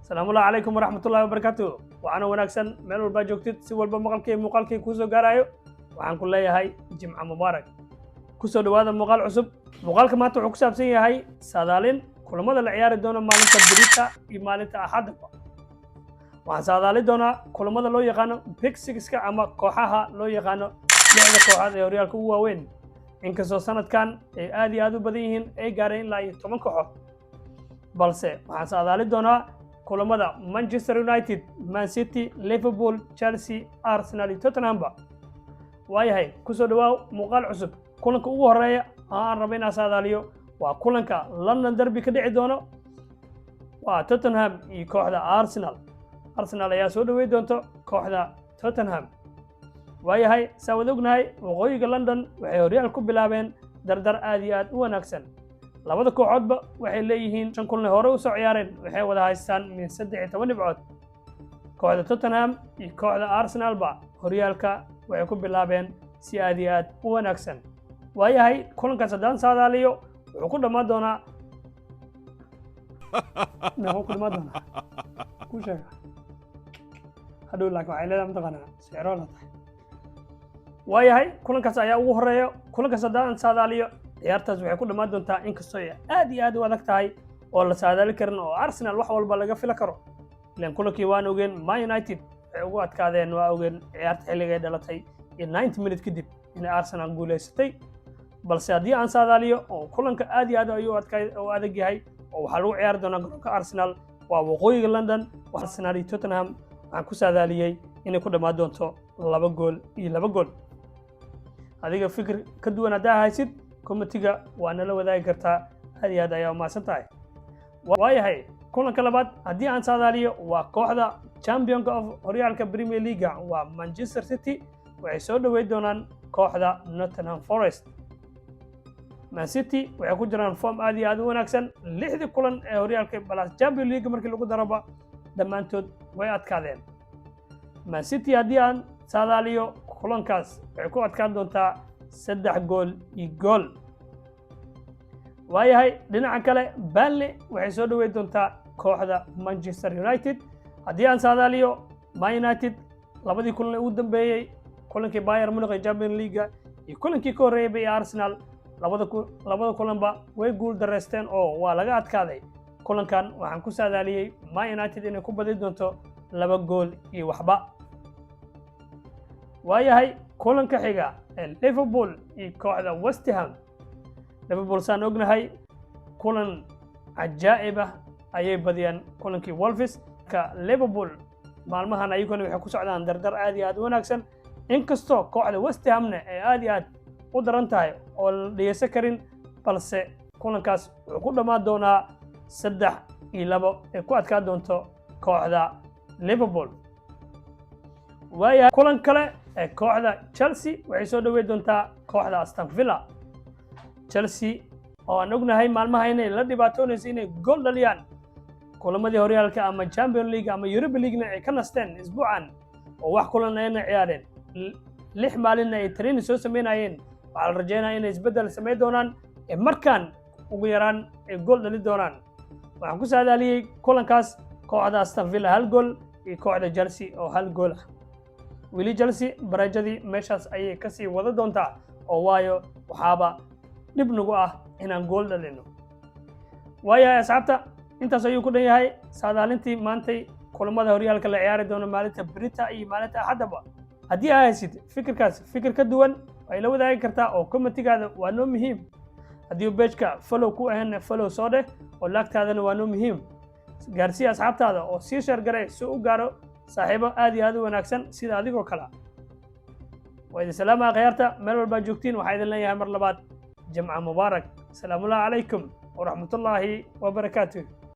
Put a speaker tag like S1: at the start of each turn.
S1: السلام الله عليكم ورحمة الله وبركاته. وأنا وناكسن ميل والبا جوجتid si walba maqalkii ku soo gaarayo waxaan ku leeyahay jimca mubaarak. Ku soo dhawaada muuqaal cusub. Muuqaalka maanta wuxuu ku saabsan yahay saadaalin kulamada la ciyaari doono maalinta Berita iyo maalinta Axadda. Waxaan saadaali doonaa kulamada loo yaqaano Big Six-ka ama kooxaha loo yaqaano lixda kooxood ee horyaalka ugu waaweyn. Inkastoo sanadkan ay aad iyo aad u badan yihiin ay gaareen ilaa 10 kooxood. balse waxaan saadaali doonaa kulamada Manchester United, Man City, Liverpool, Chelsea, Arsenal iyo Tottenham. waayahay ku soo dhawaaw muuqaal cusub. kulanka ugu horeeya aan rabo inaan saadaaliyo waa kulanka London Derby ka dhici doono waa Tottenham iyo kooxda Arsenal. Arsenal ayaa soo dhaweey doonto kooxda Tottenham. waayahay saawad ognahay waqooyiga London waxay horyaal ku bilaabeen dardar aad iyo aad u wanaagsan. labada kooxoodba waxay leeyihiin 5 kulan hore u soo ciyaareen waxay wada haystaan min 13 dhibcood. kooxda Tottenham iyo kooxda Arsenal ba horyaalka waxay ku bilaabeen si aad iyo aad u wanaagsan. waayahay kulankaas haddaan saadaaliyo wuxuu ku dhammaan doonaa ku sheega hadhow laakiin waxay leedahay mataqaanaa siciro la tahay. waayahay kulankaas ayaa ugu horeeya. kulankaas haddaan saadaaliyo ciyaartaas waxay ku dhammaan doontaa inkastoo ay aad iyo aad u adag tahay oo la saadaali karin oo Arsenal wax walba laga fila karo. ilaan kulankii waan ogeen Man United waxay ugu adkaadeen waa ogeen ciyaarta xilligay dhalatay iyo 90 minute kadib inay Arsenal guuleysatay. balse haddii aan saadaaliyo oo kulanka aad iyo aad ayuu adag yahay oo waxaa lagu ciyaari doonaa garoonka Arsenal waa waqooyiga London. Arsenal iyo Tottenham waxaan ku saadaaliyey inay ku dhammaan doonto 2 gool iyo 2 gool. adiga fikir ka duwan haddaa haysid komitiga waa nala wadaagi kartaa. aad iyo aad ayaa umahadsan tahay. waayahay kulanka labaad haddii aan saadaaliyo waa kooxda championka of horyaalka Premier League waa Manchester City waxay soo dhaweey doonaan kooxda Nottingham Forest. Man City waxay ku jiraan form aad iyo aad u wanaagsan. 6 kulan ee horyaalka balas Champions League markii lagu daraba dhammaantood way adkaadeen. Man City haddii aan saadaaliyo kulankaas waxay ku adkaan doontaa 3 gool iyo gool. waayahay dhinaca kale Burnley waxay soo dhaweey doontaa kooxda Manchester United. haddii aan saadaaliyo Man United labadii kulan ee ugu dambeeyay kulankii Bayern Munich ee Champions League iyo kulankii ka horeeyay ee Arsenal labada kulanba way guul dareysteen oo waa laga adkaaday. kulankan waxaan ku saadaaliyey Man United inay ku badin doonto 2 gool iyo waxba. waayahay kulanka xiga ee Liverpool iyo kooxda West Ham. Liverpool saan ognahay kulan cajaa'ib ah ayay badiyeen kulankii Wolves. ka Liverpool maalmahan ayaguna waxay ku socdaan dardar aad iyo aad u wanaagsan. inkastoo kooxda West Hamna ay aad iyo aad u daran tahay oo la dhigeysan karin balse kulankaas wuxuu ku dhammaan doonaa 3-2 ee ku adkaan doonto kooxda Liverpool. waayahay kulan kale ee kooxda Chelsea waxay soo dhaweey doontaa kooxda Aston Villa. Chelsea oo aan ognahay maalmaha inay la dhibaatoonayso inay gool dhaliyaan kulamadii horyaalka ama Champions League ama Europa League ay ka nasteen isbuucan oo wax kulan ayna ciyaareen 6 maalin ay training soo sameynayeen. waxaa la rajeynayaa inay isbedel sameyn doonaan ee markaan ugu yaraan ay gool dhali doonaan. waxaan ku saadaaliyey kulankaas kooxda Aston Villa 1 gool iyo kooxda Chelsea oo 1 gool ah. weli Chelsea barajadii meeshaas ayay ka sii wada doontaa oo waayo waxaaba dhib nagu ah inaan gool dhalino. waayahay asxaabta intaas ayuu ku dhan yahay saadaalintii maantay kulamada horyaalka la ciyaari doono maalinta Berita iyo maalinta Axadda. haddii aad haysid fikirkaas fikir ka duwan way la wadaagi kartaa oo commentigaada waa noo muhiim. haddii page-ka follow ku ahayna follow soo dheh oo laagtaadana waa noo muhiim. gaarsii asxaabtaada oo sii share garee si u gaaro saaxiibo aad iyo aad u wanaagsan sida adigoo kale. waa idin salaama khiyaarta meel walba joogtiin. waxaa idin leeyahay mar labaad jimca mubaarak. asalaamu calaykum waraxmatullaahi wabarakaatuh.